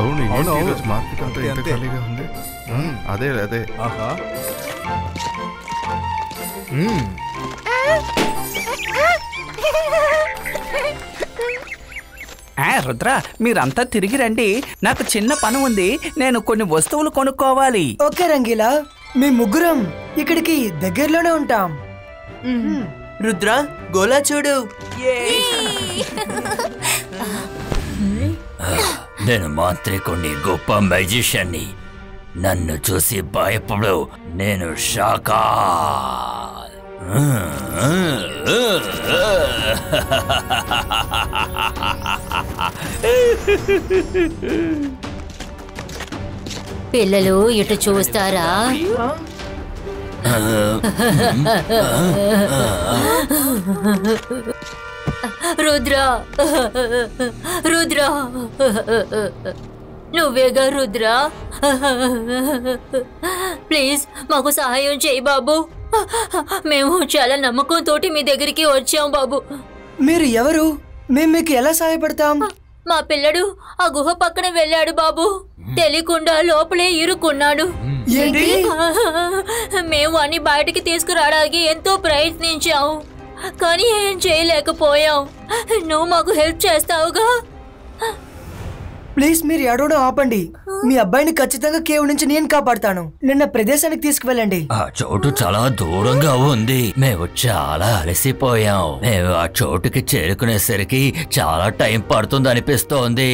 అవును మార్కెట్ అంతా ఎంత ఖాళీగా ఉంది. అదే అదే రుద్ర, మీరంతా తిరిగి రండి. నాకు చిన్న పని ఉంది. నేను కొన్ని వస్తువులు కొనుక్కోవాలి. ఓకే రంగీలా, మీ ముగ్గురం ఇక్కడికి దగ్గరలోనే ఉంటాం. రుద్ర, గోలా చూడు. నేను మాంత్రికుణ్ణి, గొప్ప మ్యాజిషియన్ని. నన్ను చూసి భయపడు. నేను షాకా. పిల్లలు ఇటు చూస్తారా? రుద్ర, రుద్ర, నువ్వేగా రుద్ర? ప్లీజ్ మాకు సహాయం చేయి బాబు. మేము చాలా నమ్మకంతో మీ దగ్గరికి వచ్చాం బాబు. మీరు ఎవరు? మేము మీకు ఎలా సహాయపడతాం? మా పిల్లడు ఆ గుహ పక్కన వెళ్ళాడు బాబు. తెలియకుండా లోపలే ఇరుక్కున్నాడు. మేము అన్ని బయటికి తీసుకురావడానికి ఎంతో ప్రయత్నించాం, కానీ ఏం చేయలేకపోయాం. నువ్వు మాకు హెల్ప్ చేస్తావుగా? ప్లీజ్ మీరు ఏడవడం ఆపండి. మీ అబ్బాయిని ఖచ్చితంగా కేవ్ నుంచి నేను కాపాడుతాను. నిన్న ప్రదేశానికి తీసుకువెళ్ళండి. ఆ చోటు చాలా దూరంగా ఉంది. మేము చాలా అలసిపోయాం. మేము ఆ చోటుకి చేరుకునేసరికి చాలా టైం పడుతుంది అనిపిస్తోంది.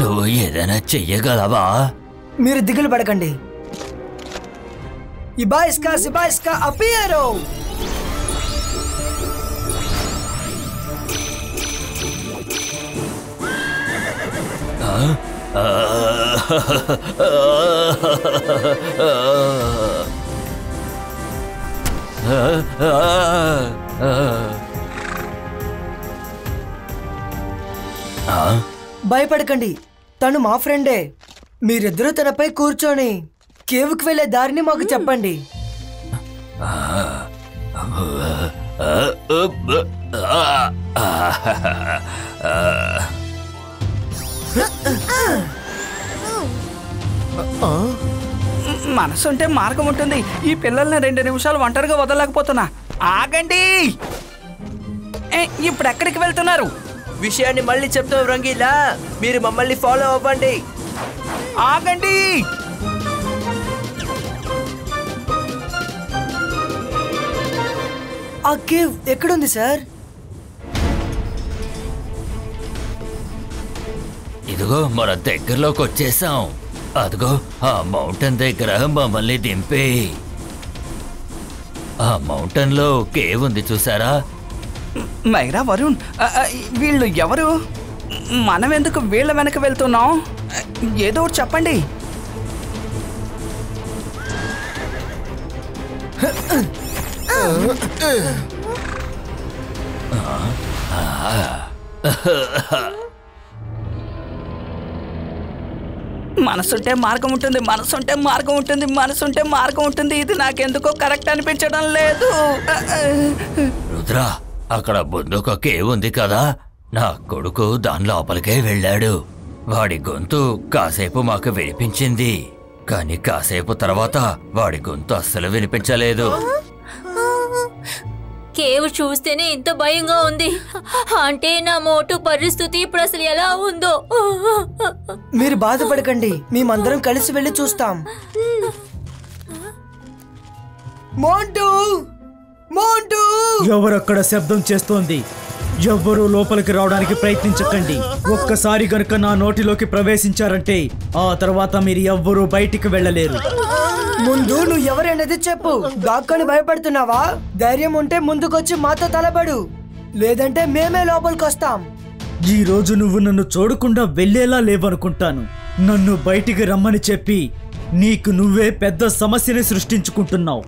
నువ్వు ఏదైనా చెయ్యగలవా? మీరు దిగులు పడకండి. ఇబాయిస్కా అపియరో. భయపడకండి, తను మా ఫ్రెండే. మీరిద్దరూ తనపై కూర్చొని కేవ్కి వెళ్లే దారిని మాకు చెప్పండి. మనసుంటే మార్గం ఉంటుంది. ఈ పిల్లల్ని 2 నిమిషాలు ఒంటరిగా వదలలేకపోతున్నా. ఆగండి. ఇప్పుడు ఎక్కడికి వెళ్తున్నారు? విషయాన్ని మళ్ళీ చెప్తాం రంగీలా, మీరు మమ్మల్ని ఫాలో అవ్వండి. ఆగండి. ఆ కేవ్ ఎక్కడుంది సార్? ఇదిగో మన దగ్గరలోకి వచ్చేసాం. అదిగో ఆ మౌంటైన్ దగ్గర మమ్మల్ని దింపి. ఆ మౌంటైన్ లో కేవ్ ఉంది, చూసారా? మైరా, వరుణ్, వీళ్ళు ఎవరు? మనం ఎందుకు వీళ్ళ వెనక వెళ్తున్నాం? ఏదో ఒకటి చెప్పండి. మనసుంటే మార్గం ఉంటుంది, మనసుంటే మార్గం ఉంటుంది, మనసుంటే మార్గం ఉంటుంది. ఇది నాకెందుకో కరెక్ట్ అనిపించడం లేదు. రుద్ర, అక్కడ ముందుకు కేవ్ ఉంది కదా, నా కొడుకు దాని లోపలికే వెళ్ళాడు. వాడి గొంతు కాసేపు మాకు వినిపించింది, కానీ కాసేపు తర్వాత వాడి గొంతు అస్సలు వినిపించలేదు. కేవ్ చూస్తేనే ఇంత భయంగా ఉంది. అంటే నా మోటు పరిస్థితి ఇప్పుడు అసలు ఎలా ఉందో. మీరు బాధపడకండి, మేమందరం కలిసి వెళ్ళి చూస్తాం. మోంటూ, మోంటూ! ఎవరక్కడ శబ్దం చేస్తోంది? ఎవ్వరూ లోపలికి రావడానికి ప్రయత్నించకండి. ఒక్కసారి గనుక నా నోటిలోకి ప్రవేశించారంటే ఆ తర్వాత మీరు ఎవ్వరూ బయటికి వెళ్ళలేరు. ముందు నువ్వు ఎవరనేది చెప్పు. దాక్కొని భయపడుతున్నావా? ధైర్యం ఉంటే ముందుకొచ్చి మాతో తలబడు, లేదంటే మేమే లోపలికి వస్తాం. ఈ రోజు నువ్వు నన్ను చూడకుండా వెళ్ళేలా లేవనుకుంటాను. నన్ను బయటికి రమ్మని చెప్పి నీకు నువ్వే పెద్ద సమస్యని సృష్టించుకుంటున్నావు.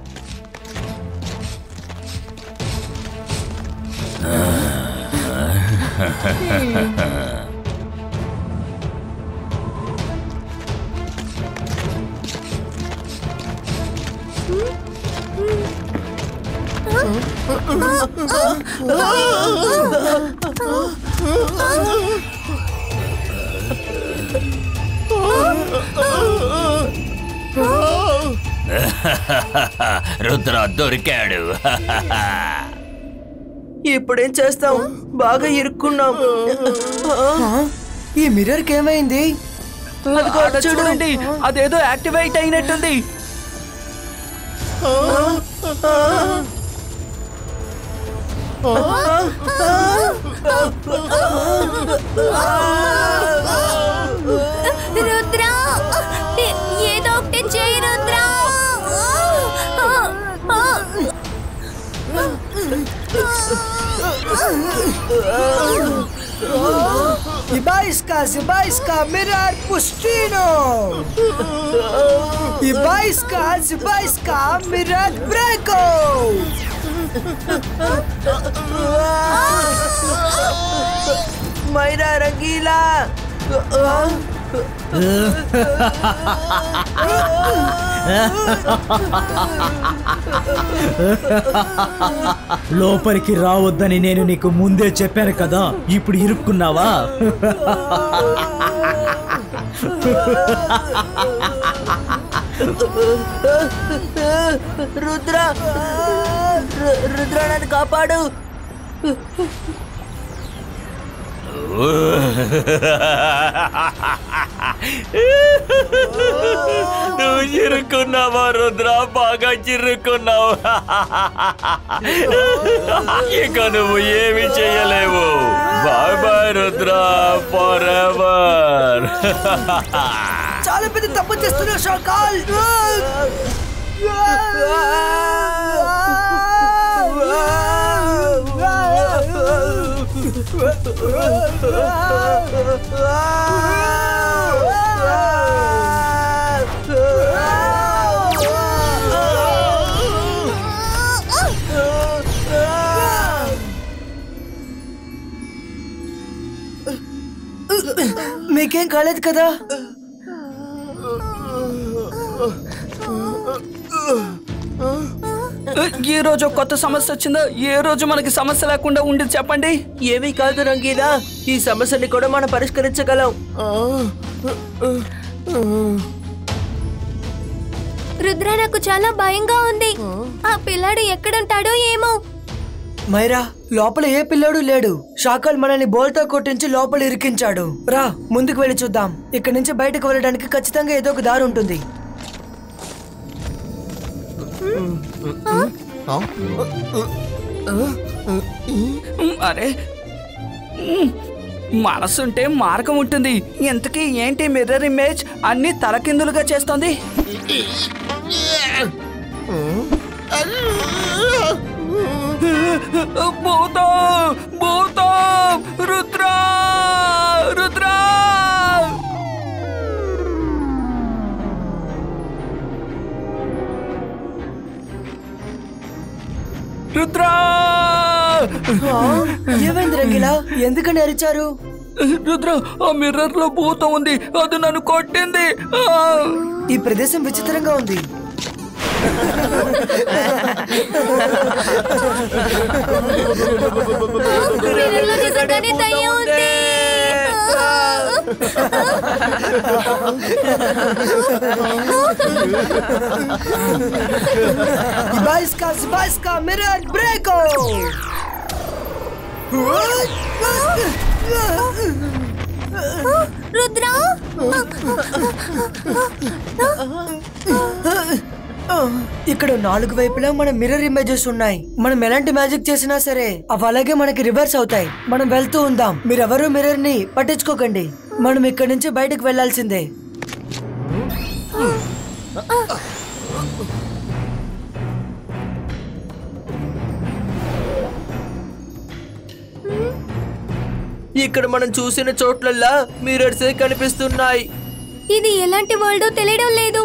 రుద్ర దొరికాడు. ఇప్పుడేం చేస్తాం? బాగా ఇరుక్కున్నాం. ఈ మిర్రర్ కి ఏమైంది? చూడండి, అదేదో యాక్టివేట్ అయినట్టుంది. రుద్ర, ఏదో ఒకటి చేయి Rudra. Ibaiska, mirar Pustino. Ibaiska, mirar Breco. Myra Rangeela. లోపలికి రావద్దని నేను నీకు ముందే చెప్పాను కదా, ఇప్పుడు ఇరుక్కున్నావా? రుద్ర, రుద్ర నన్ను కాపాడు. నువ్వు చిరుక్కున్నావా రుద్ర? బాగా చిరుక్కున్నావు. ఇక నువ్వు ఏమి చేయలేవు. Bye bye Rudra, forever. చాలా పెద్ద తప్పు చేస్తున్నా షాకాల్. మీకేం కాలేదు కదా? ఈ రోజు కొత్త సమస్య వచ్చిందా? ఏ రోజు మనకి సమస్య లేకుండా ఉండేది చెప్పండి. ఏమీ కాదు రంగీలా, ఈ సమస్యని కూడా మనం పరిష్కరించగలం. రుద్ర, నాకు చాలా భయంగా ఉంది. ఆ పిల్లాడు ఎక్కడుంటాడో ఏమో. మైరా, లోపల ఏ పిల్లాడు లేడు. షాకాల్ మనల్ని బోల్తో కొట్టించి లోపల ఇరికించాడు. రా, ముందుకు వెళ్ళి చూద్దాం. ఇక్కడి నుంచి బయటకు వెళ్ళడానికి ఖచ్చితంగా ఏదో ఒక దారి ఉంటుంది. అరే, మనసుంటే మార్గం ఉంటుంది. ఇంతకీ ఏంటి మిర్రర్ ఇమేజ్ అన్ని తలకిందులుగా చేస్తోంది? భూతం, భూతం, రుద్ర, రుద్ర. రుద్ర, ఏమైంది రంగిలా? ఎందుకని అరిచారు? రుద్ర, ఆ మిర్రర్ లో భూతం ఉంది. అది నన్ను కొట్టింది. ఈ ప్రదేశం విచిత్రంగా ఉంది. మిర్రర్లో నిజంగానే దయ్యం ఉంది. Ibaiska, mirar Breco. రుద్ర, ఇక్కడ 4 వైపులా మన మిర్రర్ ఇమేజెస్ ఉన్నాయి. మనం ఎలాంటి మ్యాజిక్ చేసినా సరే అవి అలాగే మనకి రివర్స్ అవుతాయి. మనం వెళ్తూ ఉందాం. మీరెవరూ మిర్రర్ ని పట్టించుకోకండి. మనం ఇక్కడి నుంచి బయటకు వెళ్లాల్సిందే. ఇక్కడ మనం చూసిన చోట్లల్లా మిర్రర్సే కనిపిస్తున్నాయి. ఇది ఎలాంటి వరల్డో తెలియడం లేదు.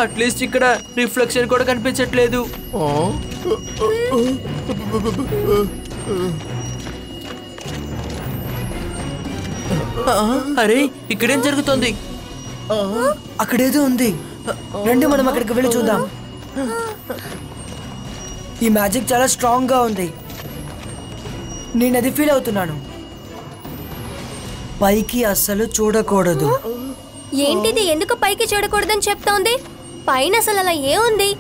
అట్లీస్ట్ ఇక్కడ రిఫ్లెక్షన్ కూడా కనిపించట్లేదు. అరే, ఇక్కడేం జరుగుతుంది? అక్కడేదో ఉంది. రండి, మనం అక్కడికి వెళ్ళి చూద్దాం. ఈ మ్యాజిక్ చాలా స్ట్రాంగ్ గా ఉంది. నేను అది ఫీల్ అవుతున్నాను. పైకి అస్సలు చూడకూడదు. ఏంటిది? ఎందుకు పైకి చూడకూడదని చెప్తోంది? పైన అసలు అలా ఏముంది?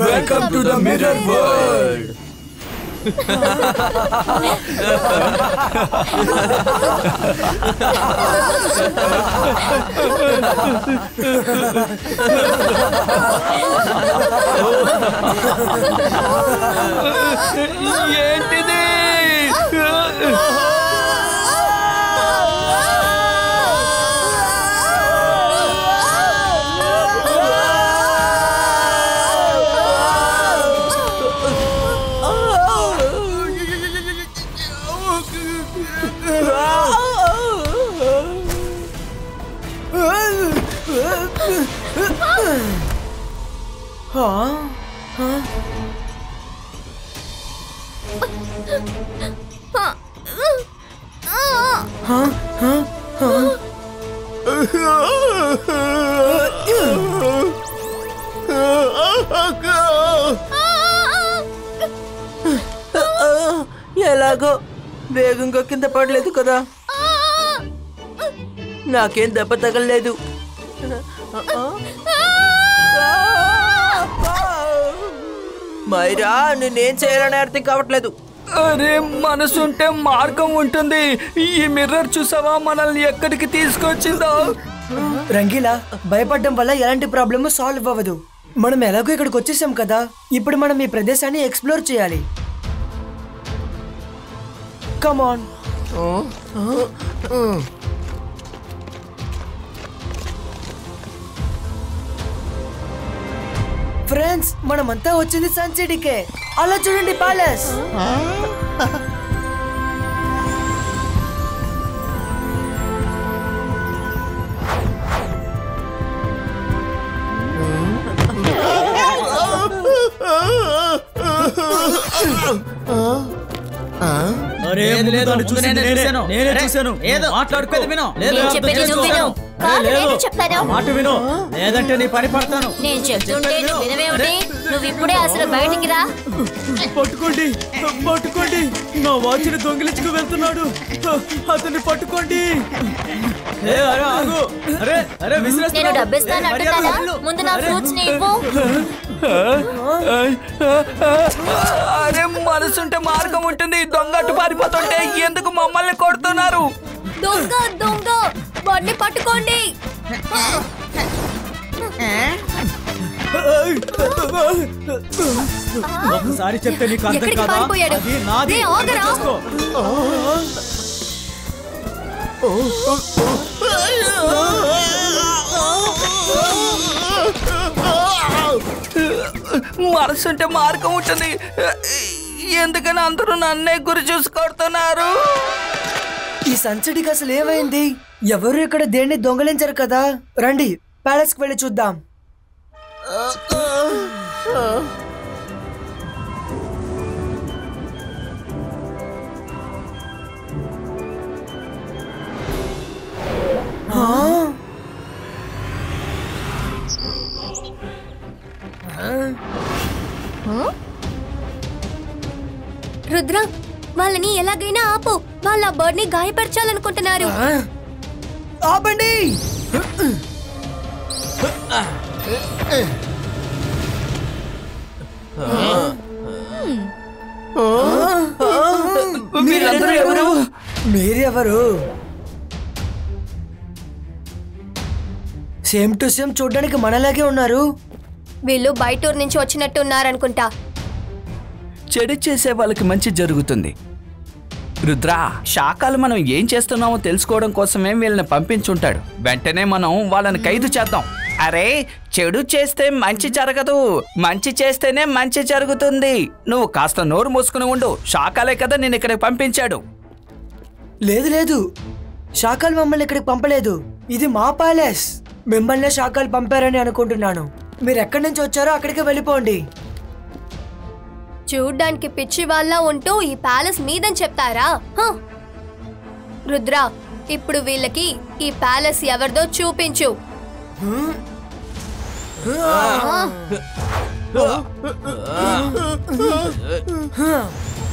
Welcome to the mirror world. ఏంటిది? ఎలాగో వేగంగా కింద పడలేదు కదా. నాకేం దెబ్బ తగలలేదు. మైరా, నేనేం చేయాలని అర్థం కావట్లేదు. అరే, మనసుంటే మార్గం ఉంటుంది. ఈ మిర్రర్ చూసావా మనల్ని ఎక్కడికి తీసుకొచ్చిందో? రంగీలా, భయపడడం వల్ల ఎలాంటి ప్రాబ్లమ్ సాల్వ్ అవ్వదు. మనం ఎలాగో ఇక్కడికి వచ్చేసాం కదా, ఇప్పుడు మనం ఈ ప్రదేశాన్ని ఎక్స్ప్లోర్ చేయాలి. Come on. ఫ్రెండ్స్, మనమంతా వచ్చింది సన్ సిటీకే. అలా చూడండి ప్యాలెస్. అరే, దాన్ని చూసింది నేనే చూశాను. మాట్లాడుకోదు. విను. మాట విను, లేదంటే నీ పని పడతాను. నేను చెప్తుంటే వినవేమిటి? నువ్వు ఇప్పుడే అసలు బయటికి రా. పట్టుకోండి, పట్టుకోండి. నా వాచ్ని దొంగిలించుకు వెళ్తున్నాడు. అతన్ని పట్టుకోండి. నేను డబ్బిస్తాను అంటున్నానా? ముందు నా ఫ్రూట్స్ ని ఇవ్వు. అరే, మనసుంటే మార్గం ఉంటుంది. దొంగ అటు పారిపోతుంటే ఎందుకు మమ్మల్ని కొడుతున్నారు? దొంగ దొంగ, వాడిని పట్టుకోండి. ఒకసారి చెప్తే నీకు అర్థం ఎక్కడికి కాదా? పారిపోయాడు? అది నాది. రే, ఆగరా. చేసుకో. మనసుంటే మార్గం ఉంటుంది. ఎందుకని అందరూ నన్నే గురి చూసుకొడుతున్నారు? ఈ సన్సిటీకి అసలు ఏమైంది? ఎవరు ఇక్కడ దేన్ని దొంగలించరు కదా. రండి, ప్యాలెస్ కి వెళ్ళి చూద్దాం. రుద్ర, వాళ్ళని ఎలాగైనా ఆపు. వాళ్ళ బర్డ్ ని గాయపరచాలనుకుంటున్నారు. ఆపండి. మీరందరూ ఎవరు? మీరెవరు? సేమ్ టు సేమ్ చూడడానికి మనలాగే ఉన్నారు. వీళ్ళు బయటూరు నుంచి వచ్చినట్టు ఉన్నారనుకుంటా. చెడు చేసే వాళ్ళకి మంచి జరుగుతుంది. రుద్ర, శాఖలు మనం ఏం చేస్తున్నామో తెలుసుకోవడం కోసమే వీళ్ళని పంపించుంటాడు. వెంటనే మనం వాళ్ళని ఖైదు చేద్దాం. అరే, చెడు చేస్తే మంచి జరగదు, మంచి చేస్తేనే మంచి జరుగుతుంది. నువ్వు కాస్త నోరు మూసుకుని ఉండు. శాఖలే కదా నేను ఇక్కడికి పంపించాడు. లేదు లేదు, శాఖలు మమ్మల్ని ఇక్కడికి పంపలేదు. ఇది మా ప్యాలెస్. మిమ్మల్నే శాఖలు పంపారని అనుకుంటున్నాను. మీరు ఎక్కడి నుంచి వచ్చారో అక్కడికి వెళ్ళిపోండి. చూడ్డానికి పిచ్చి వాళ్ళ ఉంటూ ఈ ప్యాలెస్ మీదని చెప్తారా? రుద్ర, ఇప్పుడు వీళ్ళకి ఈ ప్యాలెస్ ఎవరిదో చూపించు.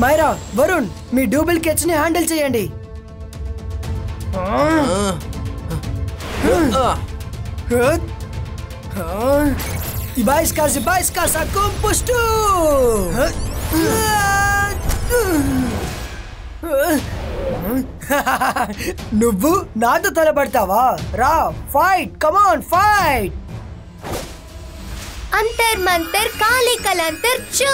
మైరా, వరుణ్, మీ డూప్లికేట్స్ ని హ్యాండిల్ చేయండి. Ibaiskar kumpustu. నువ్వు నాతో తలపడతావా? రా, ఫైట్, కమాన్ ఫైట్. అంతర్ మంతర్ కాళీ కలంతర్ చూ.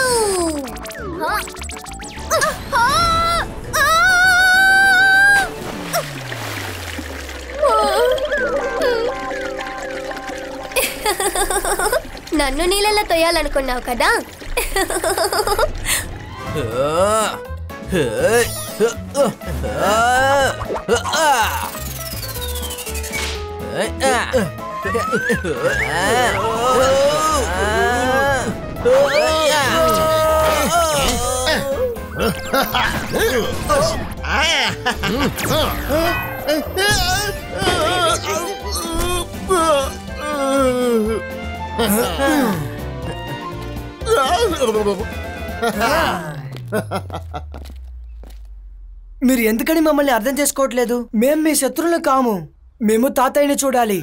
నన్ను నీళ్ళలో తోయాలనుకున్నావు కదా? మీరు ఎందుకని మమ్మల్ని అర్థం చేసుకోవట్లేదు? మేం మీ శత్రువులు కాము. మేము తాతయ్యని చూడాలి.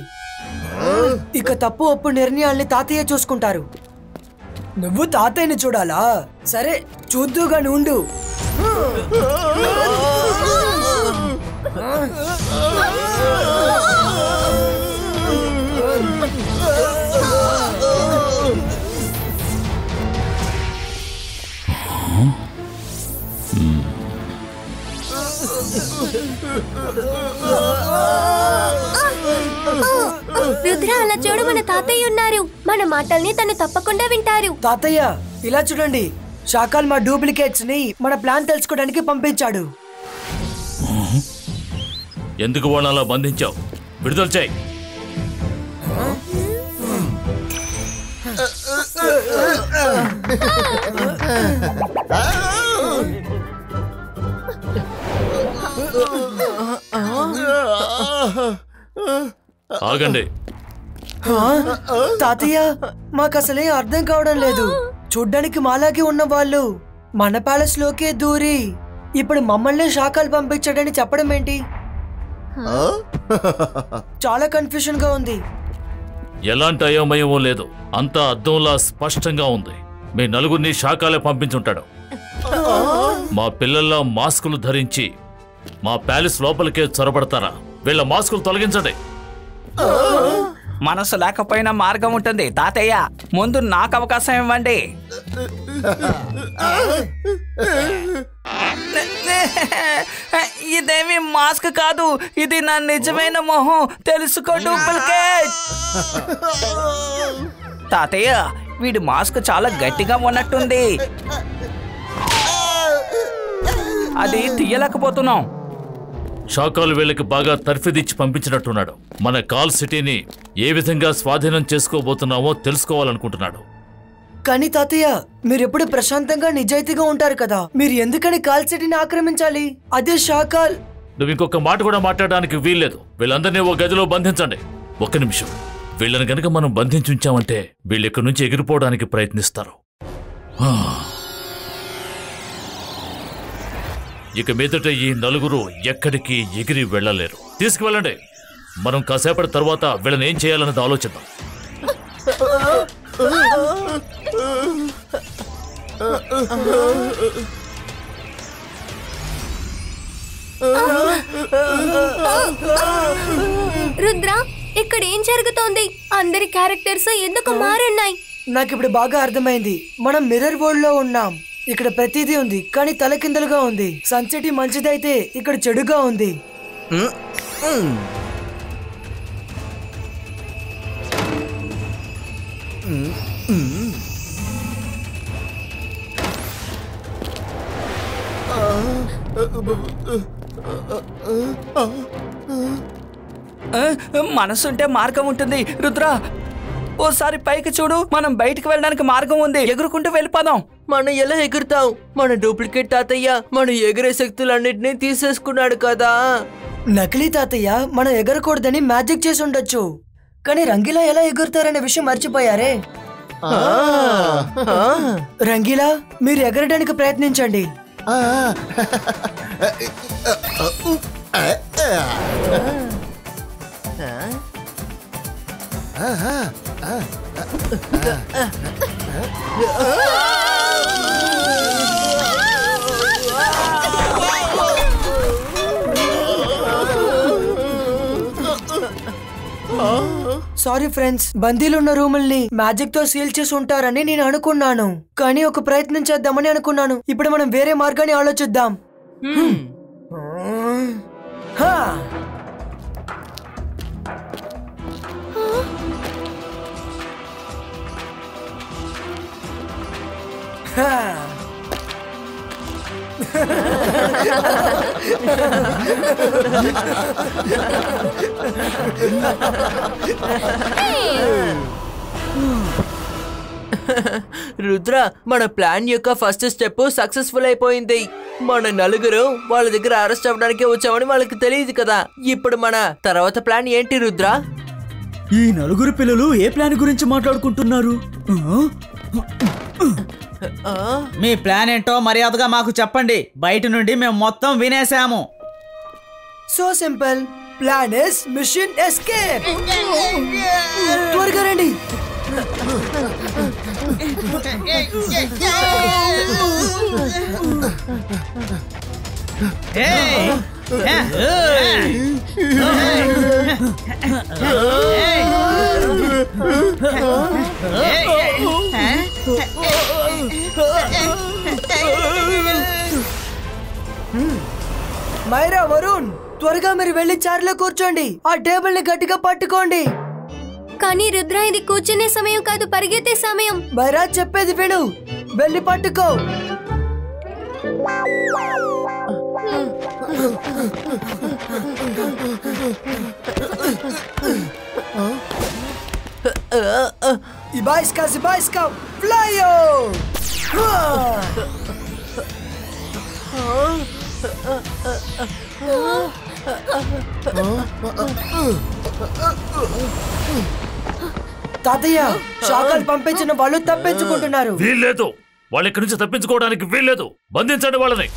ఇక తప్పు ఒప్పు నిర్ణయాల్ని తాతయ్య చూసుకుంటారు. నువ్వు తాతయ్యని చూడాలా? సరే, చూద్దుగాని ఉండు. రుద్ర, అలా చూడు, మన తాతయ్య ఉన్నారు. మన మాటల్ని తను తప్పకుండా వింటారు. తాతయ్య, ఇలా చూడండి. షాకాల్ మా డూప్లికేట్స్ ని మన ప్లాన్ తెలుసుకోవడానికి పంపించాడు. ఎందుకు వాళ్ళ అలా బంధించావు? విడుదల చేయి. ఆగండి. తాతయ్య, మాకు అసలే అర్థం కావడం లేదు. చూడ్డానికి మాలాగే ఉన్న వాళ్ళు మన ప్యాలెస్ లోకే దూరి ఇప్పుడు మమ్మల్ని షాకాలు పంపించాడని చెప్పడం ఏంటి? చాలా కన్ఫ్యూషన్ గా ఉంది. ఎలాంటి అయోమయమో లేదు, అంతా అద్దంలా స్పష్టంగా ఉంది. మీ నలుగురిని షాకాలే పంపించుంటాడు. మా పిల్లల్లో మాస్కులు ధరించి మా ప్యాలెస్ లోపలికే చొరబడతారా? వీళ్ళ మాస్కులు తొలగించండి. మనసు లేకపోయినా మార్గం ఉంటుంది. తాతయ్య, ముందు నాకు అవకాశం ఇవ్వండి. ఇదేమి మాస్క్ కాదు, ఇది నా నిజమైన మొహం. తెలుసుకో డూప్లికేట్. తాతయ్య, వీడి మాస్క్ చాలా గట్టిగా ఉన్నట్టుంది. అది తీయలేకపోతున్నాం. షాకాలు వీళ్ళకి బాగా తర్ఫీదిచ్చి పంపించినట్టున్నాడు. మన కాల్ సిటీని ఏ విధంగా స్వాధీనం చేసుకోబోతున్నామో తెలుసుకోవాలనుకుంటున్నాడు. కానీ తాతయ్య, మీరు ఎప్పుడు ప్రశాంతంగా నిజాయితీగా ఉంటారు కదా. మీరు ఎందుకని కాల్ సిటీని ఆక్రమించాలి? అదే షాకాల్. నువ్వు ఇంకొక మాట కూడా మాట్లాడడానికి వీల్లేదు. వీళ్ళందరినీ ఓ గదిలో బంధించండి. ఒక్క నిమిషం. వీళ్ళని గనక మనం బంధించుంచామంటే వీళ్ళు ఇక్కడి నుంచి ఎగిరిపోవడానికి ప్రయత్నిస్తారు. ఇక మీదట ఈ నలుగురు ఎక్కడికి ఎగిరి వెళ్ళలేరు. తీసుకువెళ్ళండి. మనం కాసేపటి తర్వాత వీళ్ళని ఏం చేయాలన్నది ఆలోచిద్దాం. రుద్ర, ఇక్కడ ఏం జరుగుతోంది? అందరి క్యారెక్టర్స్ ఎందుకు మారున్నాయి? నాకు ఇప్పుడు బాగా అర్థమైంది. మనం మిర్రర్ వరల్డ్ లో ఉన్నాం. ఇక్కడ ప్రతిదీ ఉంది, కానీ తలకిందలుగా ఉంది. సన్సిటీ మంచిదైతే ఇక్కడ చెడుగా ఉంది. మనసుంటే మార్గం ఉంటుంది. రుద్ర, ఓసారి పైకి చూడు. మనం బయటికి వెళ్ళడానికి మార్గం ఉంది. ఎగురుకుంటూ వెళ్ళిపోదాం. మనం ఎలా ఎగురుతాం? మన డూప్లికేట్ తాతయ్య మన ఎగిరే శక్తులన్నిటినీ తీసేసుకున్నాడు కదా. నకిలీ తాతయ్య మనం ఎగరకూడదని మ్యాజిక్ చేసి ఉండొచ్చు. కానీ రంగీలా ఎలా ఎగురుతారనే విషయం మర్చిపోయారే. రంగీలా, మీరు ఎగరడానికి ప్రయత్నించండి. సారీ ఫ్రెండ్స్, బందీలున్న రూముల్ని మ్యాజిక్ తో సీల్ చేసి ఉంటారని నేను అనుకున్నాను, కానీ ఒక ప్రయత్నం చేద్దామని అనుకున్నాను. ఇప్పుడు మనం వేరే మార్గాన్ని ఆలోచిద్దాం. రుద్ర, మన ప్లాన్ యొక్క ఫస్ట్ స్టెప్ సక్సెస్ఫుల్ అయిపోయింది. మన నలుగురు వాళ్ళ దగ్గర అరెస్ట్ అవ్వడానికి వచ్చామని వాళ్ళకి తెలియదు కదా. ఇప్పుడు మన తర్వాత ప్లాన్ ఏంటి రుద్ర? ఈ నలుగురు పిల్లలు ఏ ప్లాన్ గురించి మాట్లాడుకుంటున్నారు? మీ ప్లాన్ ఏంటో మర్యాదగా మాకు చెప్పండి. బయట నుండి మేము మొత్తం వినేసాము. So simple. Plan is mission escape. త్వరగా రండి. మైరా, వరుణ్, త్వరగా మీరు వెళ్ళి చైర్లో కూర్చోండి. ఆ టేబుల్ ని గట్టిగా పట్టుకోండి. కానీ రుద్ర, ఇది కూర్చునే సమయం కాదు, పరిగెత్తే సమయం. మైరా, చెప్పేది విను. వెళ్ళి పట్టుకో. Ibaiska, flyo! తాతయ్య, శాఖలు పంపించిన వాళ్ళు తప్పించుకుంటున్నారు. వీల్లేదు, వాళ్ళు ఇక్కడి నుంచి తప్పించుకోవడానికి వీల్లేదు. బంధించండి వాళ్ళని.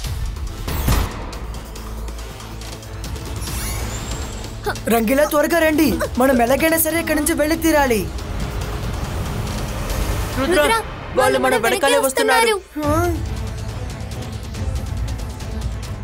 రంగీలా, త్వరగా రండి. మనం ఎలాగైనా సరే ఇక్కడి నుంచి వెళ్ళి తీరాలి. రుద్ర, వాళ్ళు మన వెనకాలే వస్తున్నారు.